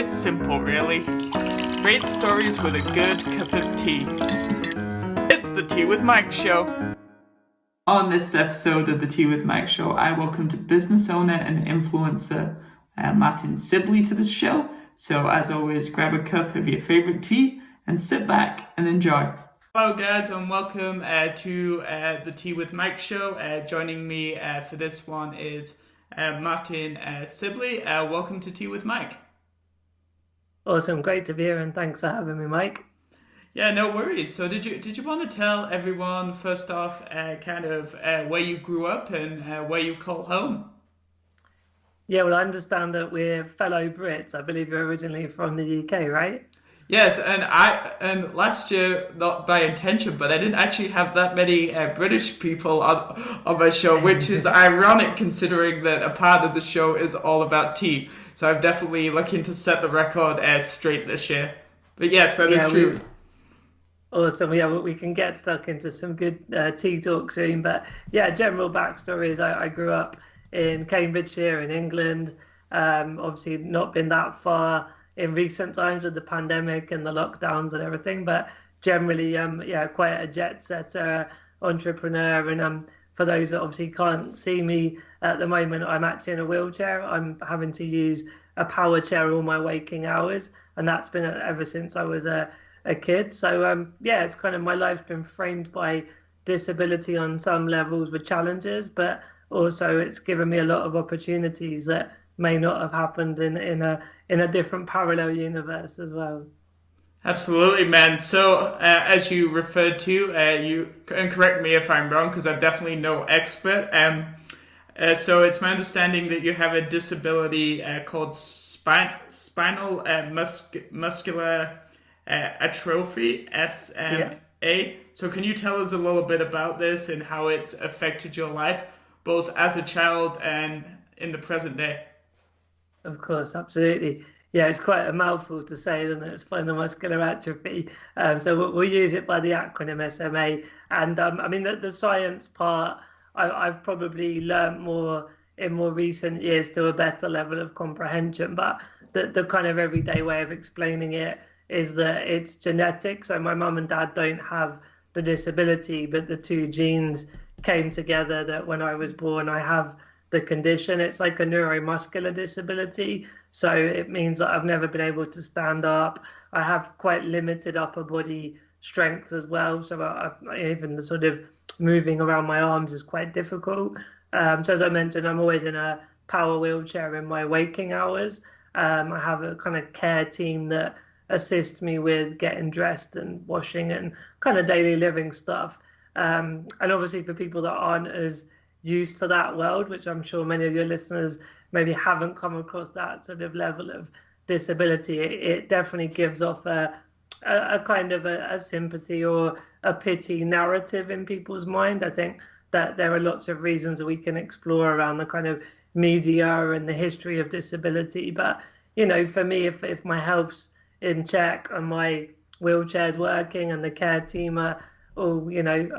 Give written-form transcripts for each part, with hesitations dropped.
It's simple, really. Great stories with a good cup of tea. It's the Tea with Mike show. On this episode of the Tea with Mike show, I welcomed business owner and influencer Martyn Sibley to the show. So as always, grab a cup of your favorite tea and sit back and enjoy. Hello guys, and welcome to the Tea with Mike show. Joining me for this one is Martyn Sibley. Welcome to Tea with Mike. Awesome, great to be here, and thanks for having me, Mike. Yeah, no worries. So did you want to tell everyone first off where you grew up and where you call home? Yeah, well, I understand that we're fellow Brits. I believe you're originally from the UK, right? Yes, and last year, not by intention, but I didn't actually have that many British people on my show, which is ironic considering that a part of the show is all about tea. So I'm definitely looking to set the record straight this year. But yes, that is true. Awesome. Yeah, we can get stuck into some good tea talk soon. But yeah, general backstory is I grew up in Cambridgeshire in England. Obviously not been that far in recent times with the pandemic and the lockdowns and everything, but generally, quite a jet setter, entrepreneur. And for those that obviously can't see me at the moment, I'm actually in a wheelchair. I'm having to use a power chair all my waking hours, and that's been ever since I was a kid. So it's kind of my life's been framed by disability on some levels with challenges, but also it's given me a lot of opportunities that may not have happened in a different parallel universe as well. Absolutely, man. So, as you referred to, you can correct me if I'm wrong, because I'm definitely no expert. So it's my understanding that you have a disability called Spinal Muscular Atrophy, SMA. Yeah. So can you tell us a little bit about this and how it's affected your life, both as a child and in the present day? Of course, absolutely. Yeah, it's quite a mouthful to say, isn't it? Spinal muscular atrophy. So we'll use it by the acronym SMA. And the science part, I've probably learned more in more recent years to a better level of comprehension. But the kind of everyday way of explaining it is that it's genetic. So my mum and dad don't have the disability, but the two genes came together that when I was born, I have the condition. It's like a neuromuscular disability. So it means that I've never been able to stand up. I have quite limited upper body strength as well. So even the sort of moving around my arms is quite difficult. So as I mentioned, I'm always in a power wheelchair in my waking hours. I have a kind of care team that assists me with getting dressed and washing and kind of daily living stuff. And obviously for people that aren't as used to that world, which I'm sure many of your listeners maybe haven't come across that sort of level of disability, it definitely gives off a kind of a sympathy or a pity narrative in people's mind. I think that there are lots of reasons that we can explore around the kind of media and the history of disability. But, for me, if my health's in check and my wheelchair's working and the care team are all,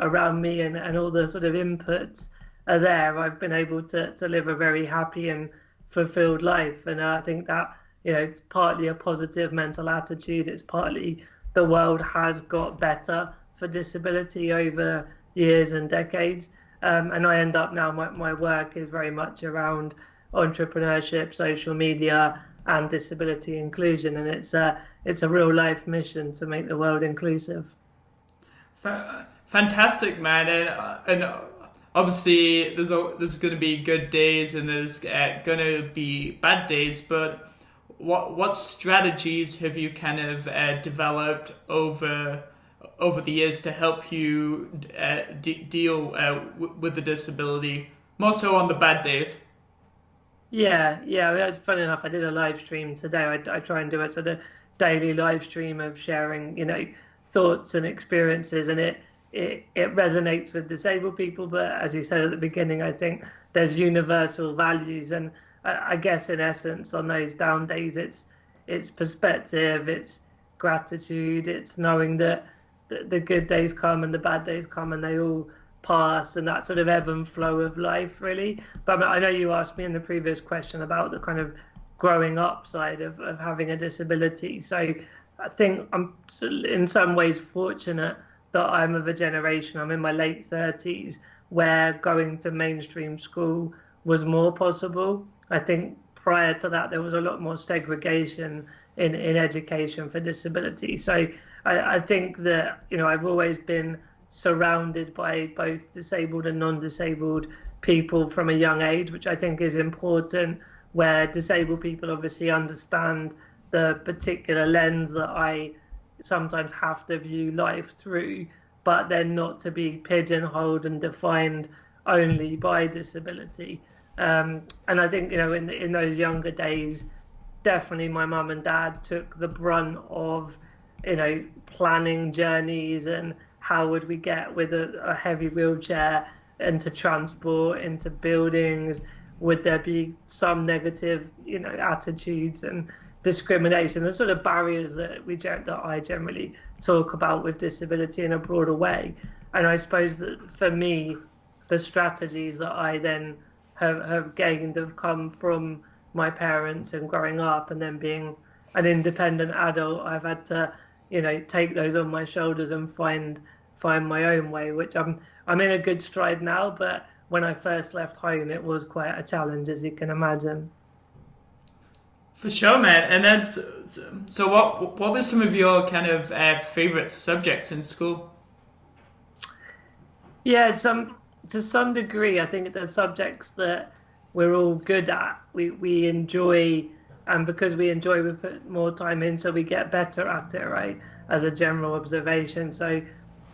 around me and all the sort of inputs are there, I've been able to live a very happy and fulfilled life. And I think that, it's partly a positive mental attitude. It's partly the world has got better for disability over years and decades. And I end up now, my work is very much around entrepreneurship, social media, and disability inclusion. And it's a real life mission to make the world inclusive. Fantastic, man. And obviously there's going to be good days and there's going to be bad days, but what strategies have you kind of developed over the years to help you deal with the disability, more so on the bad days? Yeah. Funny enough, I did a live stream today. I try and do a sort of daily live stream of sharing, thoughts and experiences, and it resonates with disabled people. But as you said at the beginning, I think there's universal values, and I guess in essence on those down days, it's perspective, it's gratitude, it's knowing that the good days come and the bad days come and they all pass, and that sort of ebb and flow of life, really. But I know you asked me in the previous question about the kind of growing up side of having a disability. So I think I'm in some ways fortunate that I'm of a generation, I'm in my late 30s, where going to mainstream school was more possible. I think prior to that, there was a lot more segregation in education for disability. So I think that, I've always been surrounded by both disabled and non-disabled people from a young age, which I think is important, where disabled people obviously understand the particular lens that I sometimes have to view life through, but then not to be pigeonholed and defined only by disability. And I think, in those younger days, definitely my mum and dad took the brunt of, planning journeys and how would we get with a heavy wheelchair into transport, into buildings. Would there be some negative, attitudes and discrimination, the sort of barriers that I generally talk about with disability in a broader way. And I suppose that for me, the strategies that I then have gained have come from my parents and growing up, and then being an independent adult, I've had to, take those on my shoulders and find my own way, which I'm in a good stride now. But when I first left home, it was quite a challenge, as you can imagine. For sure, man. And then, so what were some of your kind of favorite subjects in school? Yeah, to some degree, I think the subjects that we're all good at, we enjoy, and because we enjoy, we put more time in, so we get better at it, right? As a general observation. So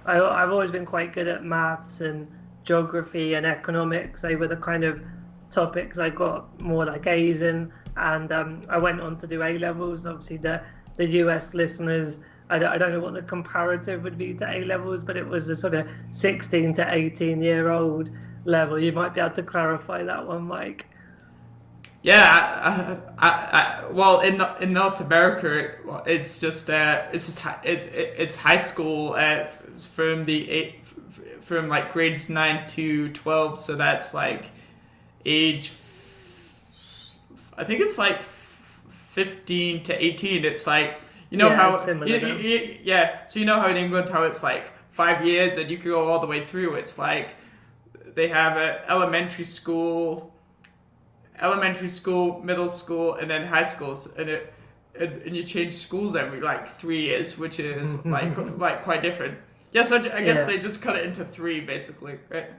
I've always been quite good at maths and geography and economics. They were the kind of topics I got more like A's in. And I went on to do A levels. Obviously, the US listeners, I don't know what the comparative would be to A levels, but it was a sort of 16 to 18-year-old level. You might be able to clarify that one, Mike. Yeah, well, in North America, it's high school from like grades 9 to 12. So that's like age, I think it's like 15 to 18. It's like, how, yeah. So how in England, how it's like 5 years and you can go all the way through. It's like they have a elementary school, middle school, and then high schools, and you change schools every like 3 years, which is like quite different. Yeah, so I guess they just cut it into 3 basically, right?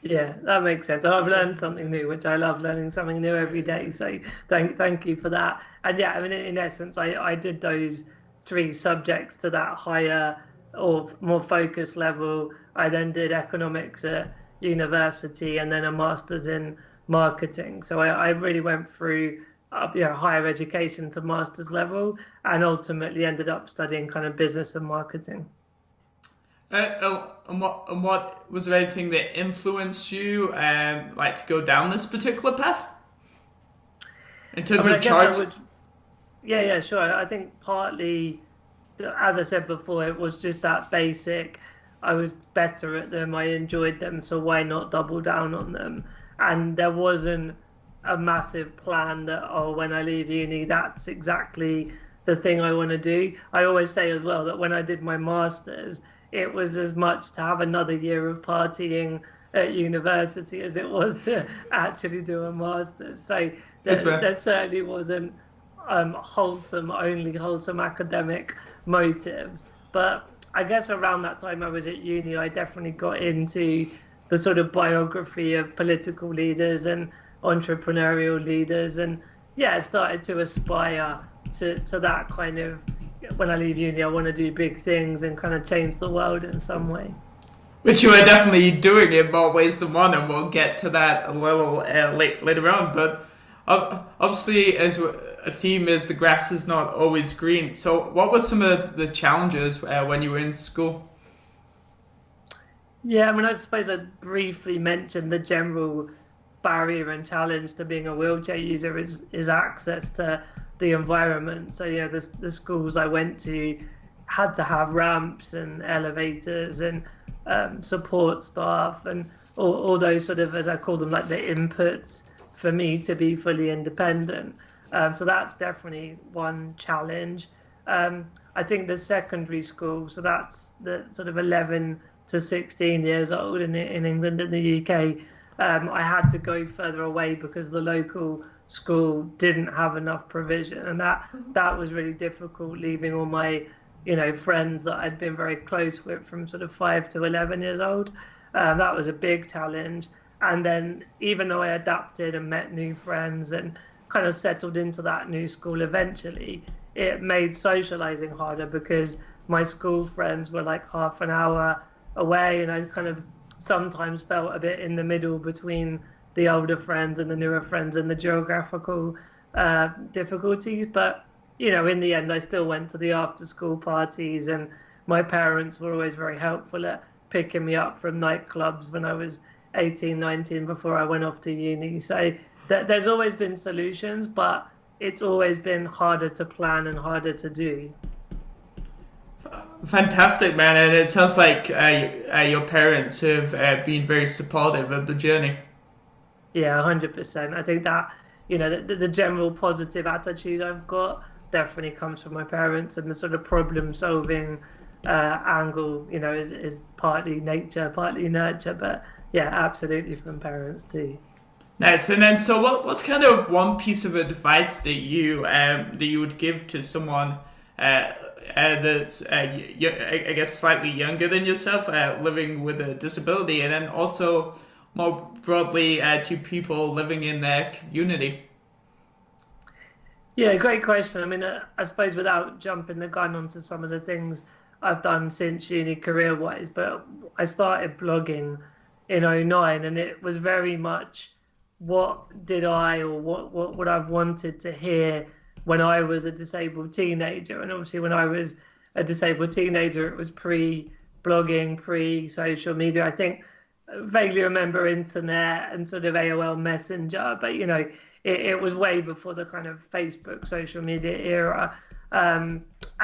Yeah, that makes sense. I've learned something new, which I love learning something new every day. So thank you for that. And yeah, I mean, in essence, I did those 3 subjects to that higher or more focused level. I then did economics at university and then a master's in marketing. So I really went through higher education to master's level, and ultimately ended up studying kind of business and marketing. And what was there anything that influenced you like to go down this particular path in terms of choice? Yeah, sure. I think partly, as I said before, it was just that basic. I was better at them. I enjoyed them, so why not double down on them? And there wasn't a massive plan that, when I leave uni, that's exactly the thing I want to do. I always say as well that when I did my master's, it was as much to have another year of partying at university as it was to actually do a master's. So there certainly wasn't only wholesome academic motives. But I guess around that time I was at uni, I definitely got into the sort of biography of political leaders and entrepreneurial leaders, and I started to aspire to that kind of, when I leave uni, I want to do big things and kind of change the world in some way. Which you are definitely doing in more ways than one, and we'll get to that a little later on. But obviously, as a theme is the grass is not always green. So what were some of the challenges when you were in school? Yeah, I mean, I suppose I'd briefly mention the general barrier and challenge to being a wheelchair user is access to the environment. So the schools I went to had to have ramps and elevators and support staff and all those sort of, as I call them, like the inputs for me to be fully independent. So that's definitely one challenge. I think the secondary school, so that's the sort of 11 to 16 years old in England and the UK. I had to go further away because the local school didn't have enough provision, and that was really difficult, leaving all my friends that I'd been very close with from sort of 5 to 11 years old. That was a big challenge. And then even though I adapted and met new friends and kind of settled into that new school eventually, it made socializing harder because my school friends were like half an hour away, and I kind of sometimes felt a bit in the middle between the older friends and the newer friends and the geographical difficulties. But in the end, I still went to the after school parties, and my parents were always very helpful at picking me up from nightclubs when I was 18, 19 before I went off to uni. So there's always been solutions, but it's always been harder to plan and harder to do. Fantastic, man. And it sounds like your parents have been very supportive of the journey. Yeah, 100%. I think that, the general positive attitude I've got definitely comes from my parents, and the sort of problem solving angle, is partly nature, partly nurture, but yeah, absolutely from parents too. Nice. And then, so what's kind of one piece of advice that you would give to someone that's I guess slightly younger than yourself, living with a disability, and then also more broadly to people living in their community? Yeah, great question. I mean, I suppose without jumping the gun onto some of the things I've done since uni career-wise, but I started blogging in '09, and it was very much what did I, or what would I've wanted to hear when I was a disabled teenager. And obviously when I was a disabled teenager, it was pre-blogging, pre-social media. I think vaguely remember internet and sort of AOL Messenger, but it was way before the kind of Facebook social media era. And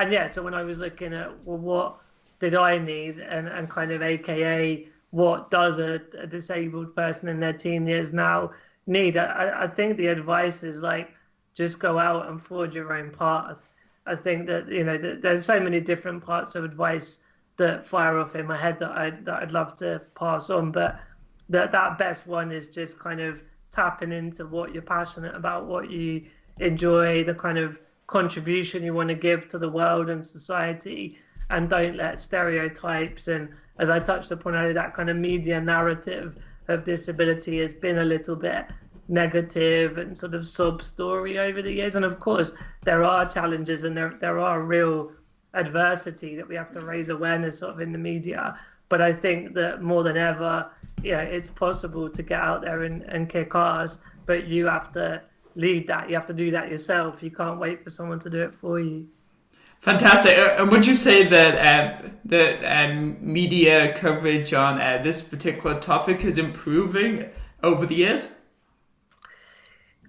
yeah, so when I was looking at, well, what did I need, and kind of AKA what does a disabled person in their teen years now need, I think the advice is like, just go out and forge your own path. I think that there's so many different parts of advice that fire off in my head that I'd love to pass on, but that best one is just kind of tapping into what you're passionate about, what you enjoy, the kind of contribution you want to give to the world and society, and don't let stereotypes and, as I touched upon earlier, that kind of media narrative of disability has been a little bit negative and sort of sub story over the years. And of course there are challenges, and there are real adversity that we have to raise awareness of in the media. But I think that more than ever, it's possible to get out there and kick ass, but you have to lead that. You have to do that yourself. You can't wait for someone to do it for you. Fantastic. And would you say that media coverage on this particular topic is improving over the years?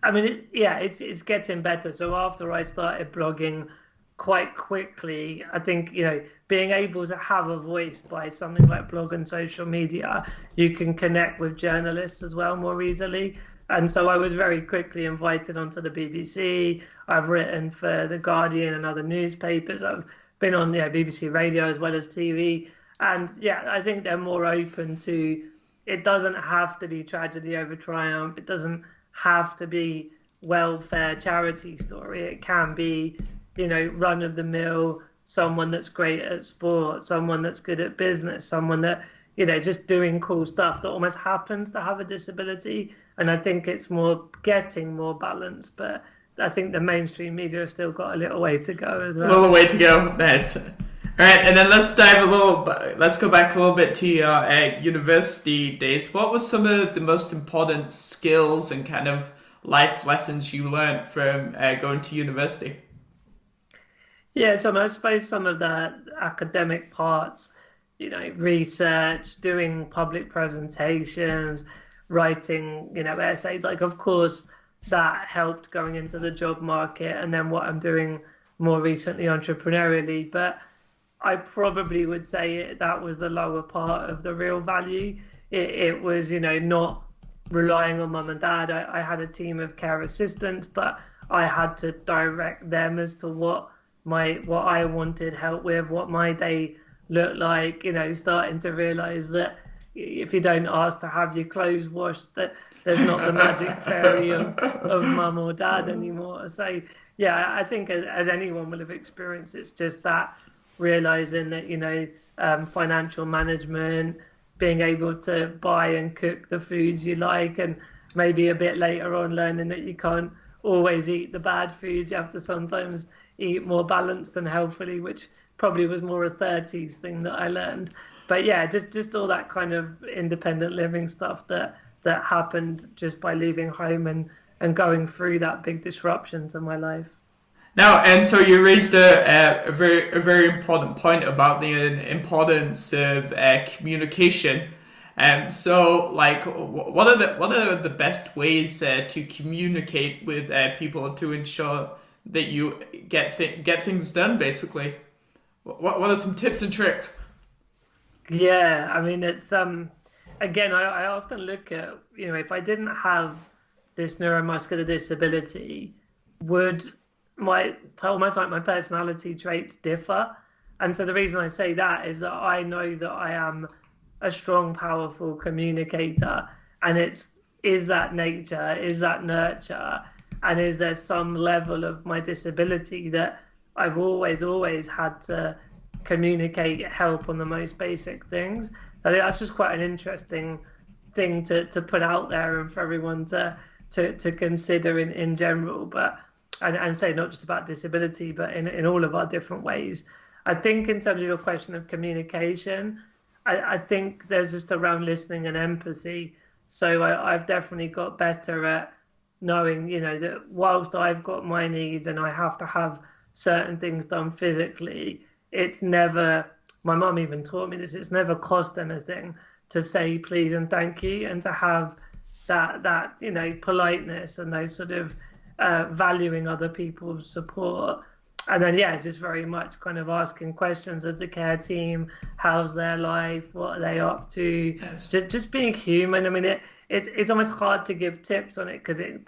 I mean, it's getting better. So after I started blogging quite quickly, I think, being able to have a voice by something like blog and social media, you can connect with journalists as well more easily. And so I was very quickly invited onto the BBC. I've written for The Guardian and other newspapers. I've been on BBC Radio as well as TV. And I think they're more open to, it doesn't have to be tragedy over triumph. It doesn't have to be welfare charity story. It can be, run of the mill, someone that's great at sport, someone that's good at business, someone that, just doing cool stuff that almost happens to have a disability. And I think it's getting more balanced, but I think the mainstream media have still got a little way to go as well. A little way to go. Nice. All right, and then let's go back a little bit to your university days. What were some of the most important skills and kind of life lessons you learned from going to university? Yeah, so I suppose some of the academic parts, research, doing public presentations, writing, essays, like, of course, that helped going into the job market, and then what I'm doing more recently entrepreneurially. But I probably would say that was the lower part of the real value. It was, not relying on mum and dad. I had a team of care assistants, but I had to direct them as to what I wanted help with, what my day looked like, starting to realize that if you don't ask to have your clothes washed, that there's not the magic fairy of mum or dad anymore. So yeah, I think as anyone will have experienced, it's just that realizing that, financial management, being able to buy and cook the foods you like, and maybe a bit later on learning that you can't always eat the bad foods. You have to sometimes eat more balanced and healthily, which probably was more a 30s thing that I learned. But yeah, just all that kind of independent living stuff that happened just by leaving home and going through that big disruption to my life. Now, and so you raised a very important point about the importance of communication. So like, what are the best ways to communicate with people to ensure that you get things done? Basically, what are some tips and tricks? Yeah, I mean, it's again, I often look at, if I didn't have this neuromuscular disability, would almost like my personality traits differ? And so the reason I say that is that I know that I am a strong, powerful communicator, and is that nature, is that nurture, and is there some level of my disability that I've always had to communicate help on the most basic things? I think that's just quite an interesting thing to put out there and for everyone to consider in general, but and say not just about disability, but in all of our different ways. I think in terms of your question of communication, I think there's just around listening and empathy. So I've definitely got better at knowing, that whilst I've got my needs and I have to have certain things done physically, it's never, my mum even taught me this, it's never cost anything to say please and thank you, and to have that politeness and those sort of valuing other people's support. And then, yeah, just very much kind of asking questions of the care team. How's their life? What are they up to? Yes. Just being human. I mean, it's almost hard to give tips on it because it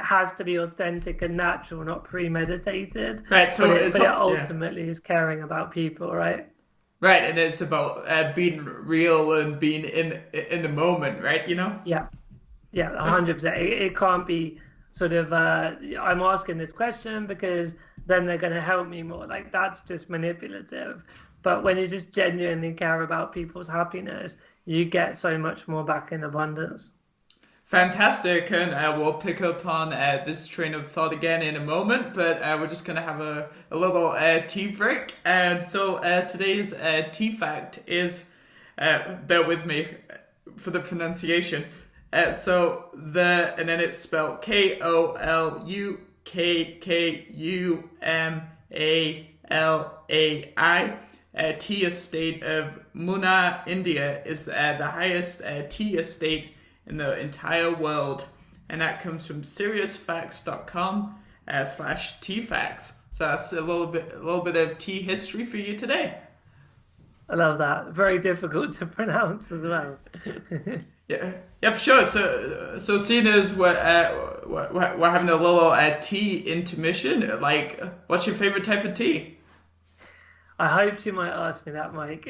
has to be authentic and natural, not premeditated. Right. So but it ultimately is caring about people, right? Right, and it's about being real and being in the moment, right? Yeah, 100%. It can't be sort of I'm asking this question because then they're going to help me more. Like, that's just manipulative. But when you just genuinely care about people's happiness, you get so much more back in abundance. Fantastic, and we'll pick up on this train of thought again in a moment, but we're just going to have a little tea break. And so today's tea fact is, bear with me for the pronunciation, and then it's spelled Koulukkumalai. Tea estate of Muna, India is the highest tea estate in the entire world, and that comes from seriousfacts.com/teafacts. So that's a little bit of tea history for you today. I love that. Very difficult to pronounce as well. Yeah, for sure. So seeing as we're having a little tea intermission, like, what's your favorite type of tea? I hoped you might ask me that, Mike.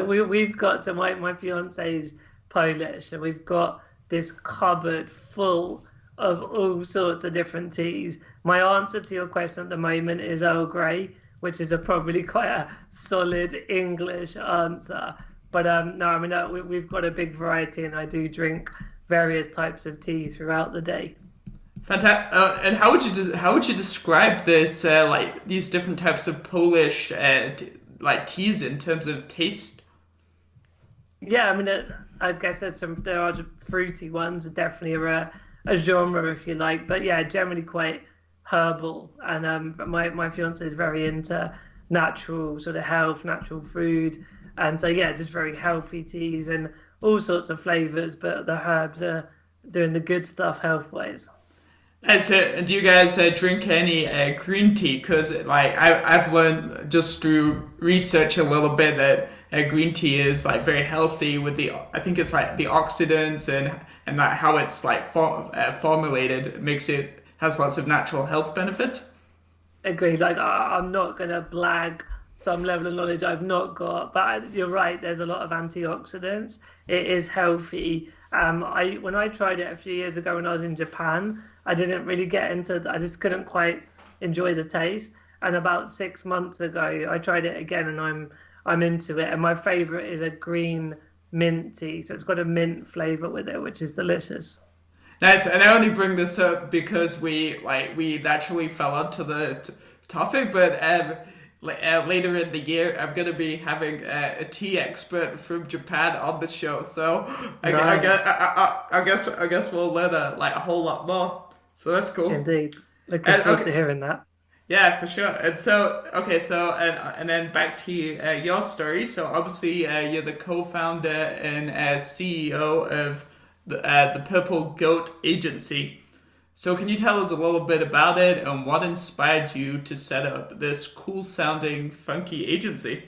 We've got, so my fiance's Polish, and we've got this cupboard full of all sorts of different teas. My answer to your question at the moment is Earl Grey, which is probably quite a solid English answer. But no, I mean, we've got a big variety, and I do drink various types of tea throughout the day. Fantastic. And how would you describe this, like these different types of Polish like teas in terms of taste? Yeah, I mean, I guess there are fruity ones, definitely a genre if you like, but yeah, generally quite herbal. And my fiance is very into natural sort of health, natural food, and so yeah, just very healthy teas and all sorts of flavors, but the herbs are doing the good stuff health wise. So, do you guys drink any green tea? Because like I've learned just through research a little bit that green tea is like very healthy with I think it's like the oxidants and like how it's like formulated makes it has lots of natural health benefits. Agreed. Like I'm not going to blag some level of knowledge I've not got, but you're right. There's a lot of antioxidants. It is healthy. When I tried it a few years ago when I was in Japan, I didn't really get into. I just couldn't quite enjoy the taste. And about 6 months ago, I tried it again, and I'm into it. And my favorite is a green mint tea. So it's got a mint flavor with it, which is delicious. Nice, and I only bring this up because we naturally fell onto the topic, but later in the year I'm gonna be having a tea expert from Japan on the show, so I guess we'll learn a whole lot more. So that's cool. Indeed, looking forward to hearing that. Yeah, for sure. And so, okay, so and then back to your story. So obviously, you're the co-founder and CEO of the Purple Goat Agency. So can you tell us a little bit about it and what inspired you to set up this cool-sounding, funky agency?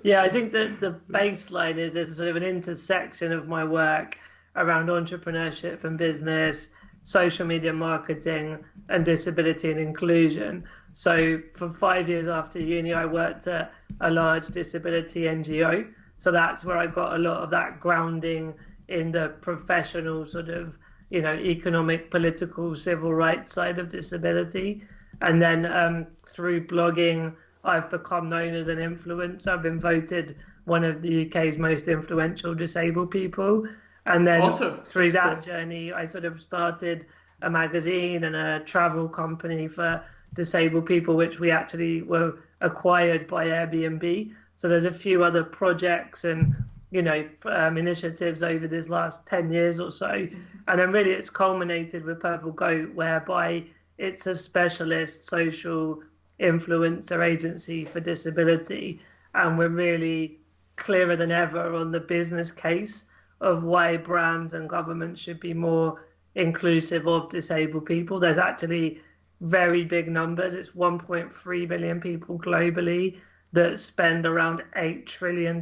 Yeah, I think that the baseline is there's sort of an intersection of my work around entrepreneurship and business, social media marketing, and disability and inclusion. So for 5 years after uni, I worked at a large disability NGO. So that's where I got a lot of that grounding in the professional sort of, economic, political, civil rights side of disability. And then through blogging, I've become known as an influencer. I've been voted one of the UK's most influential disabled people. And then through that journey, I sort of started a magazine and a travel company for disabled people, which we actually were acquired by Airbnb. So there's a few other projects and initiatives over this last 10 years or so. And then really it's culminated with Purple Goat, whereby it's a specialist social influencer agency for disability. And we're really clearer than ever on the business case of why brands and governments should be more inclusive of disabled people. There's actually very big numbers. It's 1.3 billion people globally that spend around $8 trillion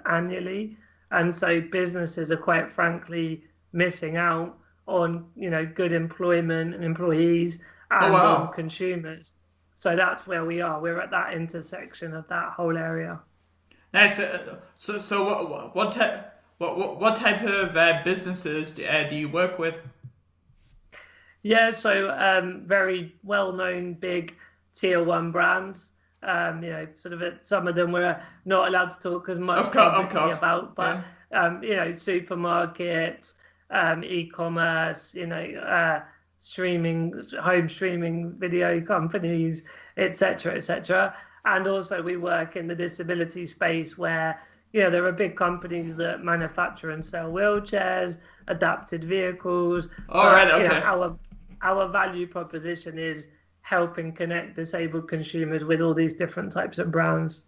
annually. And so businesses are quite frankly missing out on, good employment and employees and on consumers. So that's where we are. We're at that intersection of that whole area. Nice. So what type of businesses do you work with? Yeah, so very well-known big tier one brands. Sort of some of them we're not allowed to talk as much about, but supermarkets, e-commerce, home streaming video companies, etc., etc. And also we work in the disability space where there are big companies that manufacture and sell wheelchairs, adapted vehicles. Our value proposition is helping connect disabled consumers with all these different types of brands.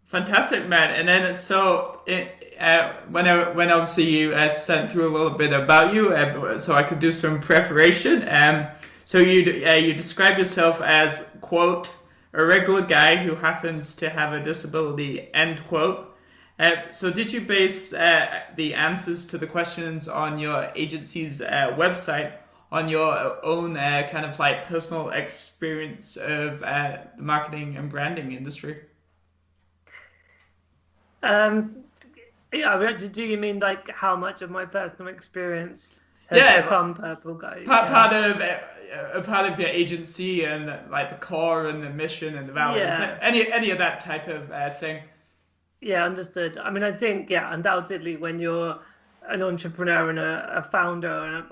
Fantastic, man. And then when obviously you sent through a little bit about you, so I could do some preparation. So you describe yourself as, quote, a regular guy who happens to have a disability, end quote. So did you base the answers to the questions on your agency's website on your own kind of like personal experience of the marketing and branding industry? Do you mean like how much of my personal experience has become Purple Goat? Part of your agency and like the core and the mission and the values, any of that type of thing. Yeah, understood. I mean, I think undoubtedly when you're an entrepreneur and a founder, and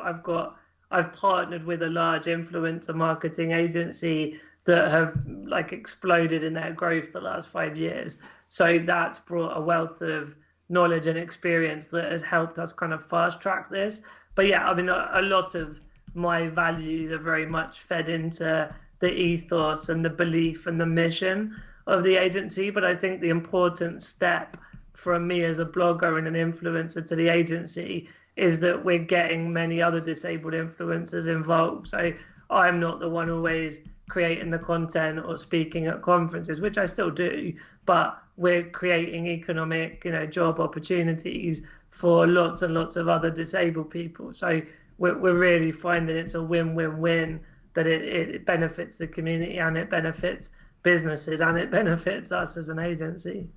I've partnered with a large influencer marketing agency that have like exploded in their growth the last 5 years. So that's brought a wealth of knowledge and experience that has helped us kind of fast track this. But yeah, I mean, a lot of my values are very much fed into the ethos and the belief and the mission of the agency. But I think the important step from me as a blogger and an influencer to the agency is that we're getting many other disabled influencers involved. So I'm not the one always creating the content or speaking at conferences, which I still do, but we're creating economic, job opportunities for lots and lots of other disabled people. So we're really finding it's a win-win-win, that it benefits the community and it benefits businesses and it benefits us as an agency.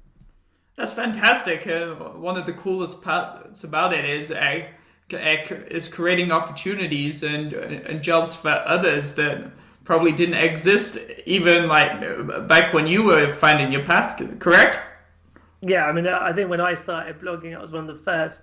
That's fantastic. One of the coolest parts about it is creating opportunities and jobs for others that probably didn't exist even like back when you were finding your path. Correct? Yeah, I mean, I think when I started blogging, I was one of the first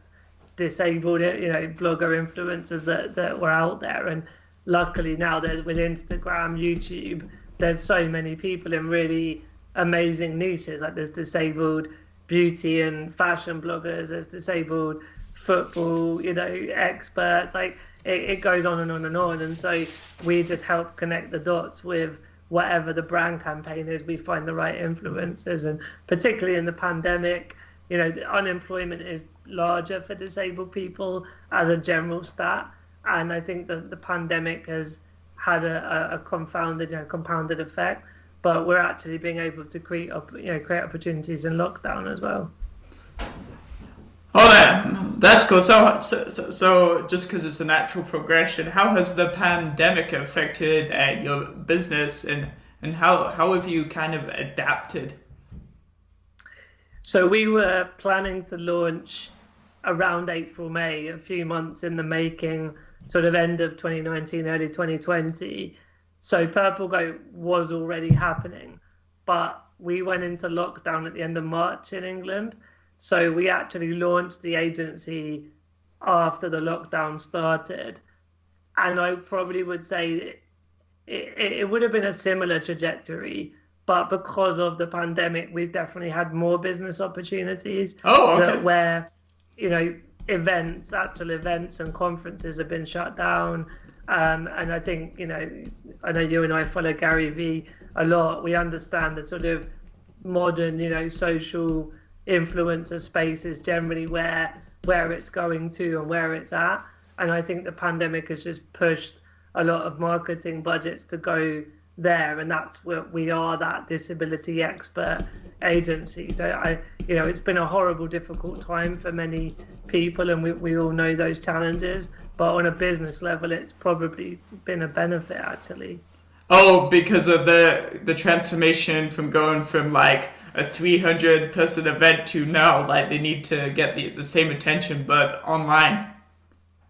disabled, blogger influencers that were out there. And luckily now there's with Instagram, YouTube, there's so many people in really amazing niches. Like there's disabled beauty and fashion bloggers, there's disabled football, experts. Like it goes on and on and on. And so we just help connect the dots with whatever the brand campaign is. We find the right influencers, and particularly in the pandemic, the unemployment is larger for disabled people as a general stat, and I think that the pandemic has had a compounded effect. But we're actually being able to create opportunities in lockdown as well. Oh, that's cool. So just because it's a natural progression, how has the pandemic affected your business, and how have you kind of adapted? So we were planning to launch around April, May, a few months in the making, sort of end of 2019, early 2020. So Purple Goat was already happening, but we went into lockdown at the end of March in England. So we actually launched the agency after the lockdown started. And I probably would say it would have been a similar trajectory, but because of the pandemic, we've definitely had more business opportunities. Oh, okay. Where, actual events and conferences have been shut down. And I think, I know you and I follow Gary Vee a lot. We understand the sort of modern, social influencer space is generally where it's going to and where it's at. And I think the pandemic has just pushed a lot of marketing budgets to go there, and that's where we are, that disability expert agency. So it's been a horrible, difficult time for many people, and we all know those challenges. But on a business level, it's probably been a benefit, actually. Oh, because of the transformation from going from like a 300-person event to now, like they need to get the same attention, but online.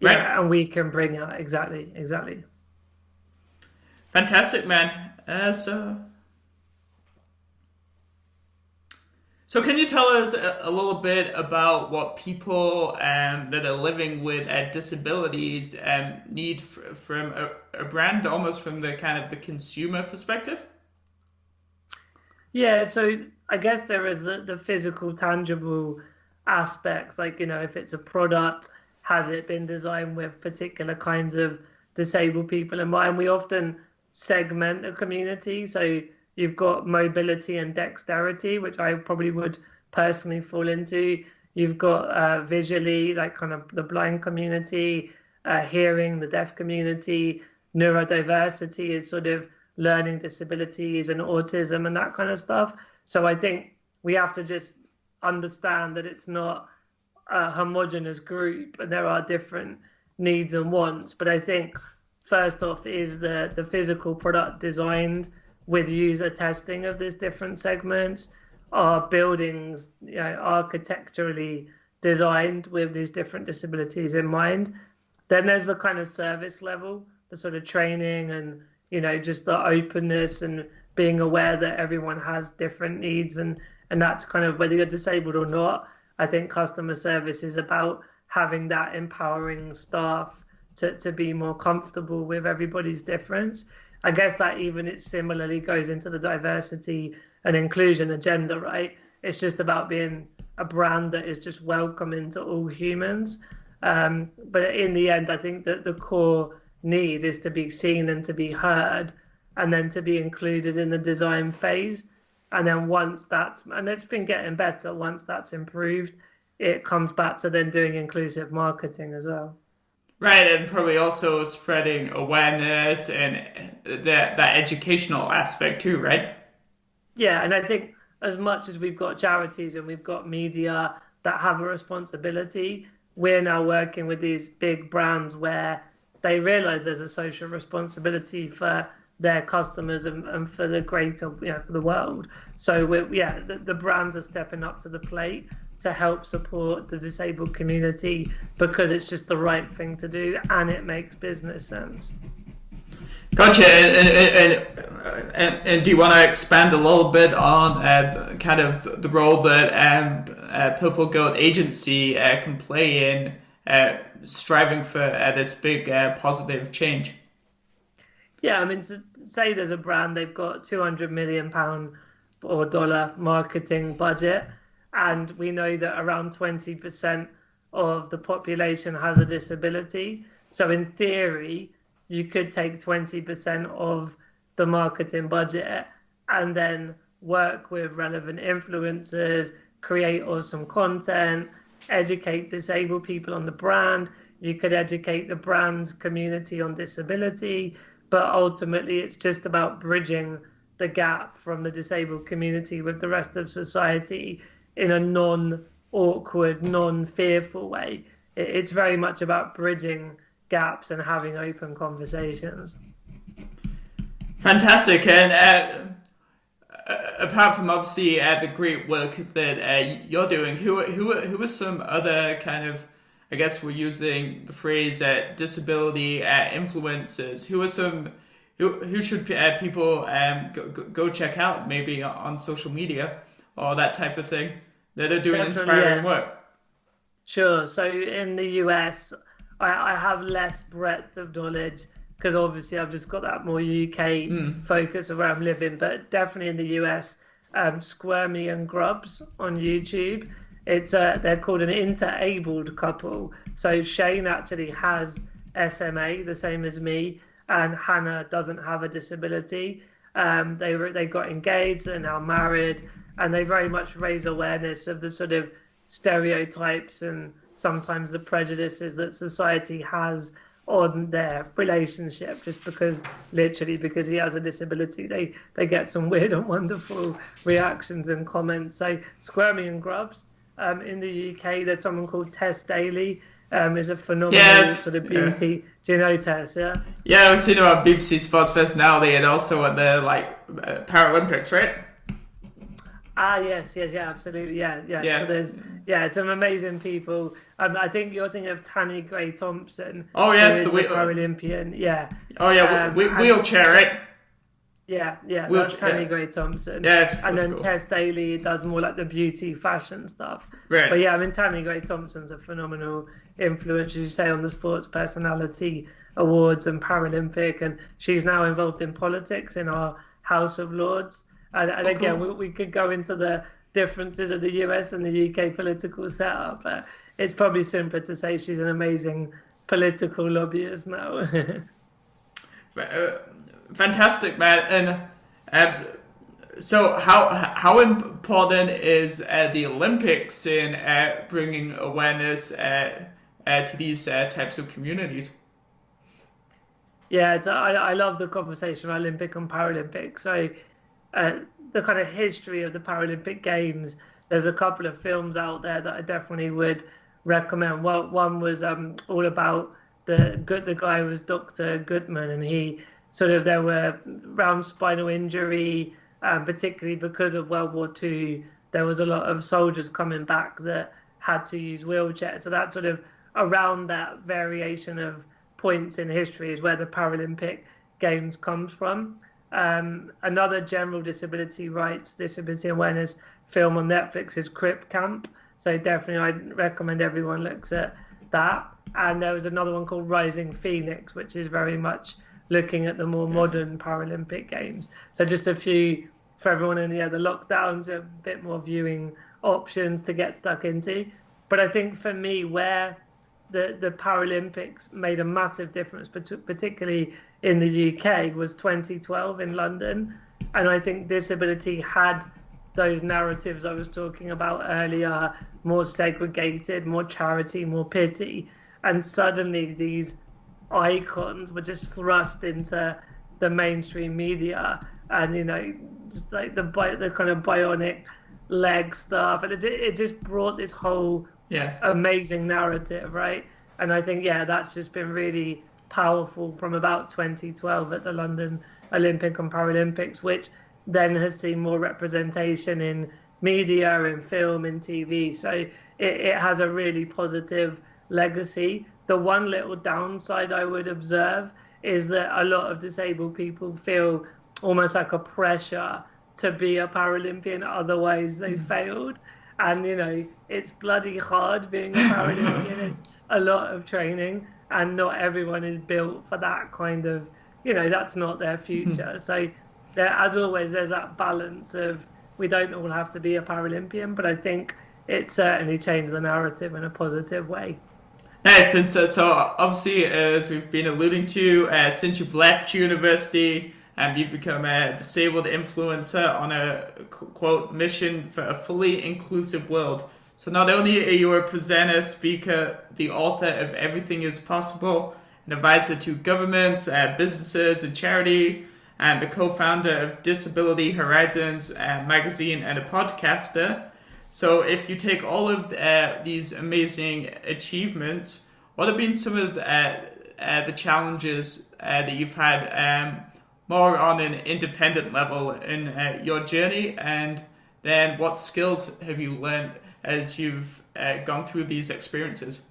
Right? Yeah, and we can bring it. Exactly. Fantastic, man. So can you tell us a little bit about what people that are living with disabilities need from a brand, almost from the kind of the consumer perspective? Yeah, so I guess there is the physical, tangible aspects. Like, if it's a product, has it been designed with particular kinds of disabled people in mind? We often segment the community. So you've got mobility and dexterity, which I probably would personally fall into. You've got visually, like kind of the blind community, hearing, the deaf community. Neurodiversity is sort of learning disabilities and autism and that kind of stuff. So I think we have to just understand that it's not a homogenous group and there are different needs and wants. But I think first off is the physical product designed with user testing of these different segments. Our buildings, architecturally designed with these different disabilities in mind. Then there's the kind of service level, the sort of training and, just the openness and being aware that everyone has different needs. And that's kind of whether you're disabled or not. I think customer service is about having that empowering staff to be more comfortable with everybody's difference. I guess that even it similarly goes into the diversity and inclusion agenda, right? It's just about being a brand that is just welcoming to all humans. But in the end, I think that the core need is to be seen and to be heard, and then to be included in the design phase. And then once and it's been getting better, once that's improved, it comes back to then doing inclusive marketing as well. Right, and probably also spreading awareness and that educational aspect too, right? Yeah, and I think as much as we've got charities and we've got media that have a responsibility, we're now working with these big brands where they realize there's a social responsibility for their customers and for the greater, for the world. So the brands are stepping up to the plate to help support the disabled community because it's just the right thing to do and it makes business sense. Gotcha. And do you want to expand a little bit on kind of the role that Purple Goat Agency can play in striving for this big positive change? Yeah, I mean, to say there's a brand, they've got £200 million or dollar marketing budget, and we know that around 20% of the population has a disability. So in theory, you could take 20% of the marketing budget and then work with relevant influencers, create awesome content, educate disabled people on the brand. You could educate the brand's community on disability, but ultimately it's just about bridging the gap from the disabled community with the rest of society in a non-awkward, non-fearful way. It's very much about bridging gaps and having open conversations. Fantastic. And apart from obviously the great work that you're doing, who are some other kind of, I guess we're using the phrase disability influencers? Who should people go check out maybe on social media or that type of thing that are doing inspiring work? Sure. So in the US, I have less breadth of knowledge because obviously I've just got that more UK focus of where I'm living, but definitely in the US, Squirmy and Grubs on YouTube. They're called an interabled couple. So Shane actually has SMA, the same as me, and Hannah doesn't have a disability. They got engaged, they're now married, and they very much raise awareness of the sort of stereotypes and sometimes the prejudices that society has on their relationship just because he has a disability. They get some weird and wonderful reactions and comments. So Squirmy and Grubs. In the UK, there's someone called Tess Daly, is a phenomenal sort of beauty. Yeah. Do you know Tess? Yeah. Yeah, I've seen her on BBC Sports Personality and also at the Paralympics, right? Yes, absolutely, yeah. So there's some amazing people. I think you're thinking of Tanny Gray Thompson. Oh yes, the Paralympian. Yeah. Oh yeah, wheelchair, right? Yeah, that's Tanny Gray Thompson. Yes, and then cool. Tess Daly does more like the beauty fashion stuff. Right. But yeah, I mean Tanny Gray Thompson's a phenomenal influence, as you say, on the Sports Personality Awards and Paralympic, and she's now involved in politics in our House of Lords. And again, cool. we could go into the differences of the US and the UK political setup, but it's probably simpler to say she's an amazing political lobbyist now. Fantastic, man. And so how important is the Olympics in bringing awareness to these types of communities? Yeah, so I love the conversation about Olympic and Paralympic. So the kind of history of the Paralympic Games, there's a couple of films out there that I definitely would recommend. Well, one was all about the guy was Dr. Goodman, and he there were around spinal injury, particularly because of World War II, there was a lot of soldiers coming back that had to use wheelchairs. So that's sort of around that variation of points in history is where the Paralympic Games comes from. Another general disability rights, disability awareness film on Netflix is Crip Camp. So definitely I'd recommend everyone looks at that. And there was another one called Rising Phoenix, which is very much looking at the more modern Paralympic Games. So just a few for everyone in the lockdowns, a bit more viewing options to get stuck into. But I think for me, where the Paralympics made a massive difference, particularly in the UK, was 2012 in London. And I think disability had those narratives I was talking about earlier, more segregated, more charity, more pity. And suddenly these icons were just thrust into the mainstream media, and just like the kind of bionic leg stuff, and it just brought this whole amazing narrative, right? And I think that's just been really powerful from about 2012 at the London Olympic and Paralympics, which then has seen more representation in media, in film, in TV. So it has a really positive legacy. The one little downside I would observe is that a lot of disabled people feel almost like a pressure to be a Paralympian, otherwise they failed. And, it's bloody hard being a Paralympian. It's a lot of training, and not everyone is built for that kind of, that's not their future. So there, as always, there's that balance of we don't all have to be a Paralympian, but I think it certainly changed the narrative in a positive way. Nice. And so obviously, as we've been alluding to, since you've left university, you've become a disabled influencer on a, quote, mission for a fully inclusive world. So not only are you a presenter, speaker, the author of Everything is Possible, an advisor to governments, businesses, and charity, and the co-founder of Disability Horizons magazine and a podcaster. So if you take all of these amazing achievements, what have been some of the challenges that you've had more on an independent level in your journey, and then what skills have you learned as you've gone through these experiences?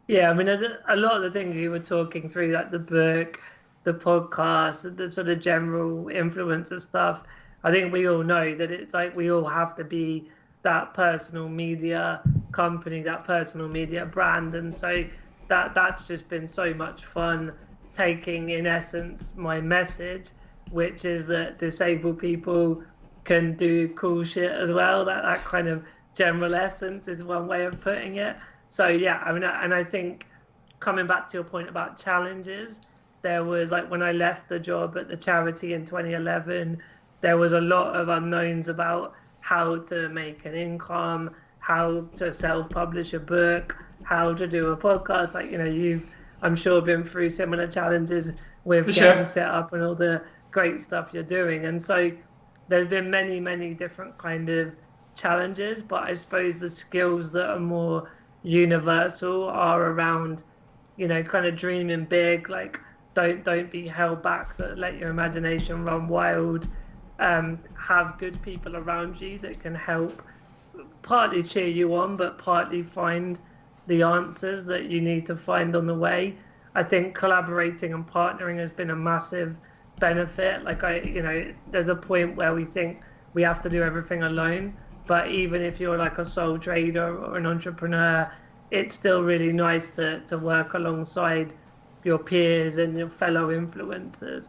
Yeah, I mean, a lot of the things you were talking through, like the book, the podcast, the sort of general influencer stuff, I think we all know that it's like we all have to be that personal media company, that personal media brand. And so that's just been so much fun, taking, in essence, my message, which is that disabled people can do cool shit as well. That kind of general essence is one way of putting it. So yeah, I mean, and I think coming back to your point about challenges, there was, like, when I left the job at the charity in 2011, there was a lot of unknowns about how to make an income, how to self-publish a book, how to do a podcast. Like, you've, I'm sure, been through similar challenges with getting set up and all the great stuff you're doing. And so there's been many, many different kind of challenges, but I suppose the skills that are more universal are around, kind of dreaming big, like don't be held back, so let your imagination run wild. Have good people around you that can help partly cheer you on, but partly find the answers that you need to find on the way. I think collaborating and partnering has been a massive benefit. Like, there's a point where we think we have to do everything alone, but even if you're like a sole trader or an entrepreneur, it's still really nice to work alongside your peers and your fellow influencers.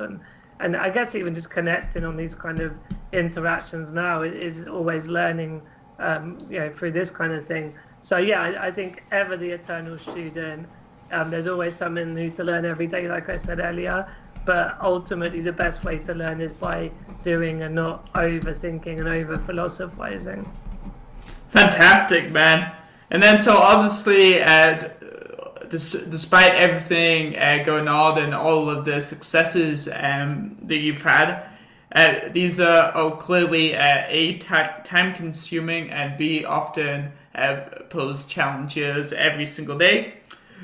And I guess even just connecting on these kind of interactions now is always learning, through this kind of thing. So yeah, I think ever the eternal student. There's always something new to learn every day, like I said earlier. But ultimately, the best way to learn is by doing and not overthinking and over-philosophizing. Fantastic, man. And then, so obviously, despite everything going on and all of the successes that you've had, these are clearly A, time-consuming, and B, often pose challenges every single day.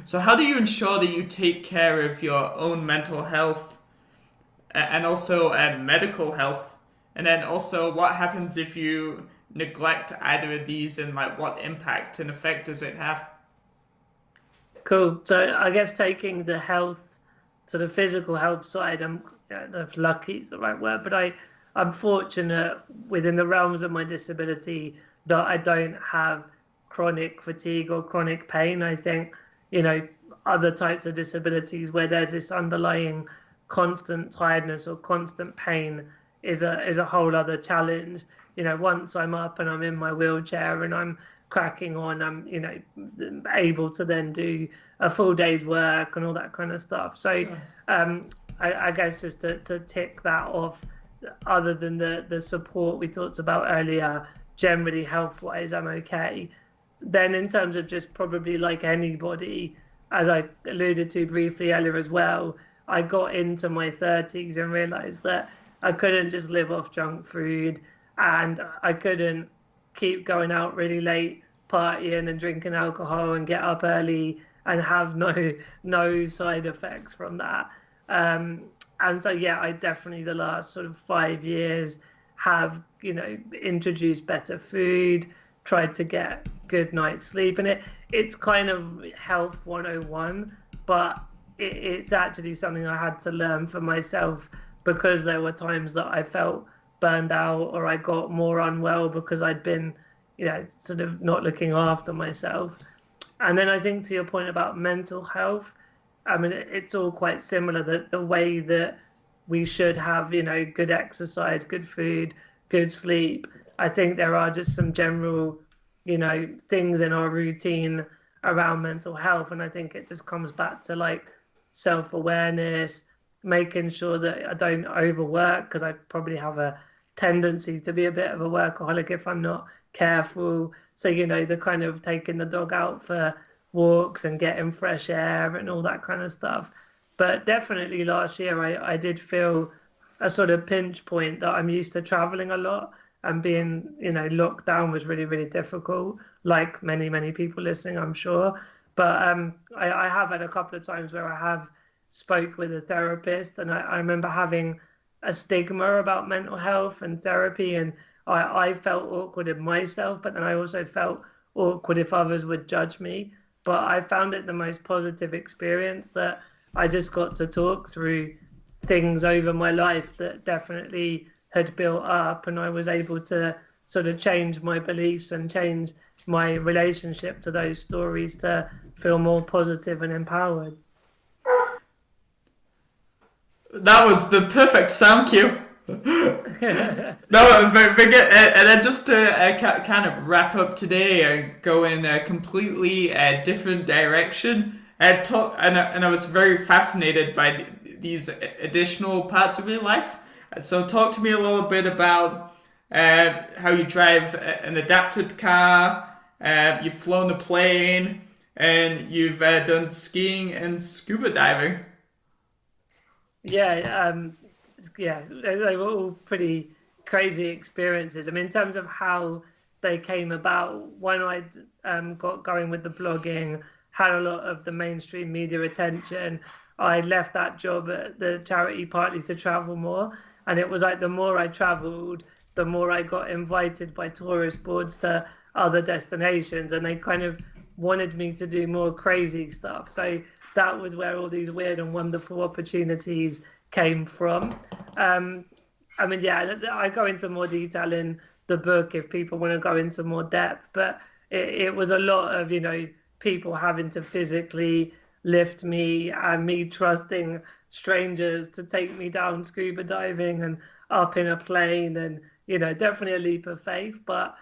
So how do you ensure that you take care of your own mental health and also medical health? And then also, what happens if you neglect either of these, and like what impact and effect does it have? Cool. So I guess taking the health to the physical health side, I'm if lucky is the right word, but I'm fortunate within the realms of my disability that I don't have chronic fatigue or chronic pain. I think, other types of disabilities where there's this underlying constant tiredness or constant pain is a whole other challenge. Once I'm up and I'm in my wheelchair and I'm cracking on, I'm able to then do a full day's work and all that kind of stuff. So sure. I guess just to tick that off, other than the support we talked about earlier, generally health-wise I'm okay. Then in terms of just probably like anybody, as I alluded to briefly earlier as well, I got into my 30s and realized that I couldn't just live off junk food, and I couldn't keep going out really late partying and drinking alcohol and get up early and have no side effects from that. And so yeah, I definitely the last sort of 5 years have introduced better food, tried to get good night's sleep, and it's kind of health 101, but it's actually something I had to learn for myself, because there were times that I felt burned out or I got more unwell because I'd been sort of not looking after myself. And then I think to your point about mental health, I mean, it's all quite similar, that the way that we should have, good exercise, good food, good sleep. I think there are just some general, things in our routine around mental health. And I think it just comes back to like self-awareness, making sure that I don't overwork, because I probably have a tendency to be a bit of a workaholic if I'm not careful. So, the kind of taking the dog out for walks and getting fresh air and all that kind of stuff. But definitely last year I did feel a sort of pinch point that I'm used to traveling a lot, and being, locked down was really, really difficult, like many people listening, I'm sure. But I have had a couple of times where I have spoke with a therapist, and I remember having a stigma about mental health and therapy, and I felt awkward in myself, but then I also felt awkward if others would judge me. But I found it the most positive experience, that I just got to talk through things over my life that definitely had built up, and I was able to sort of change my beliefs and change my relationship to those stories to feel more positive and empowered. That was the perfect sound cue. No, very good. And then just to kind of wrap up today and go in a completely different direction, and I was very fascinated by these additional parts of your life. So talk to me a little bit about how you drive an adapted car, you've flown a plane, and you've done skiing and scuba diving. Yeah, they were all pretty crazy experiences. I mean, in terms of how they came about, when I got going with the blogging, had a lot of the mainstream media attention, I left that job at the charity partly to travel more. And it was like the more I traveled, the more I got invited by tourist boards to other destinations, and they kind of wanted me to do more crazy stuff. So that was where all these weird and wonderful opportunities came from. I mean, yeah, I go into more detail in the book if people want to go into more depth, but it was a lot of, people having to physically lift me, and me trusting strangers to take me down scuba diving and up in a plane, and, definitely a leap of faith, but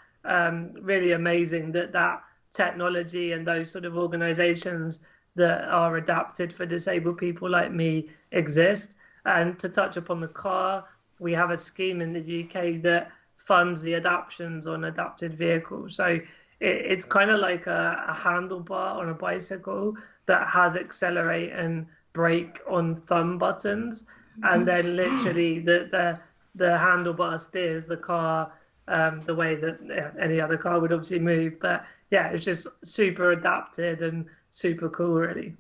really amazing that technology and those sort of organizations that are adapted for disabled people like me exist. And to touch upon the car, we have a scheme in the UK that funds the adaptions on adapted vehicles. So it's kind of like a handlebar on a bicycle that has accelerate and brake on thumb buttons, and then literally the handlebar steers the car the way that any other car would obviously move. But yeah, it's just super adapted and super cool, really.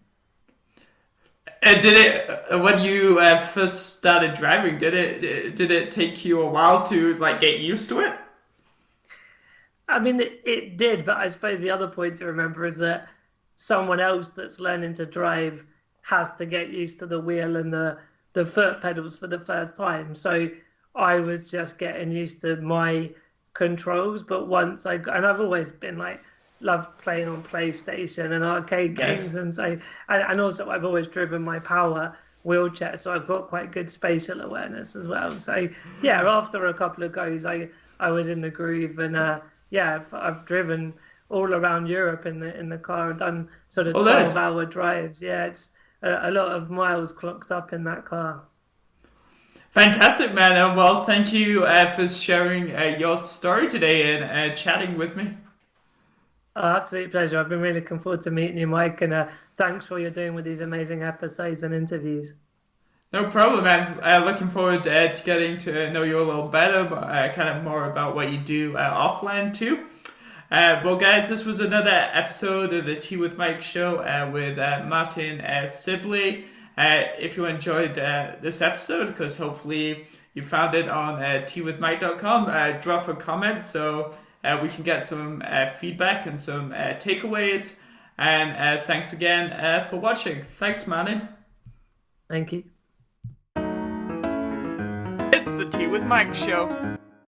Did it when you first started driving? Did it take you a while to like get used to it? I mean, it did, but I suppose the other point to remember is that someone else that's learning to drive has to get used to the wheel and the foot pedals for the first time. So I was just getting used to my controls. But once and I've always been like, loved playing on PlayStation and arcade games, and so and also I've always driven my power wheelchair, so I've got quite good spatial awareness as well. So yeah, after a couple of goes, I was in the groove, and yeah, I've driven all around Europe in the car. I've done sort of 12-hour drives. Yeah, it's a lot of miles clocked up in that car. Fantastic, man. And well, thank you for sharing your story today and chatting with me. Oh, absolute pleasure. I've been really looking forward to meeting you, Mike, and thanks for what you're doing with these amazing episodes and interviews. No problem, man. Looking forward to getting to know you a little better, kind of more about what you do offline too. Well, guys, this was another episode of the Tea with Mike show with Martyn Sibley. If you enjoyed this episode, because hopefully you found it on teawithmike.com, drop a comment so we can get some feedback and some takeaways. And thanks again for watching. Thanks, Martyn. Thank you. It's the Tea with Mike show.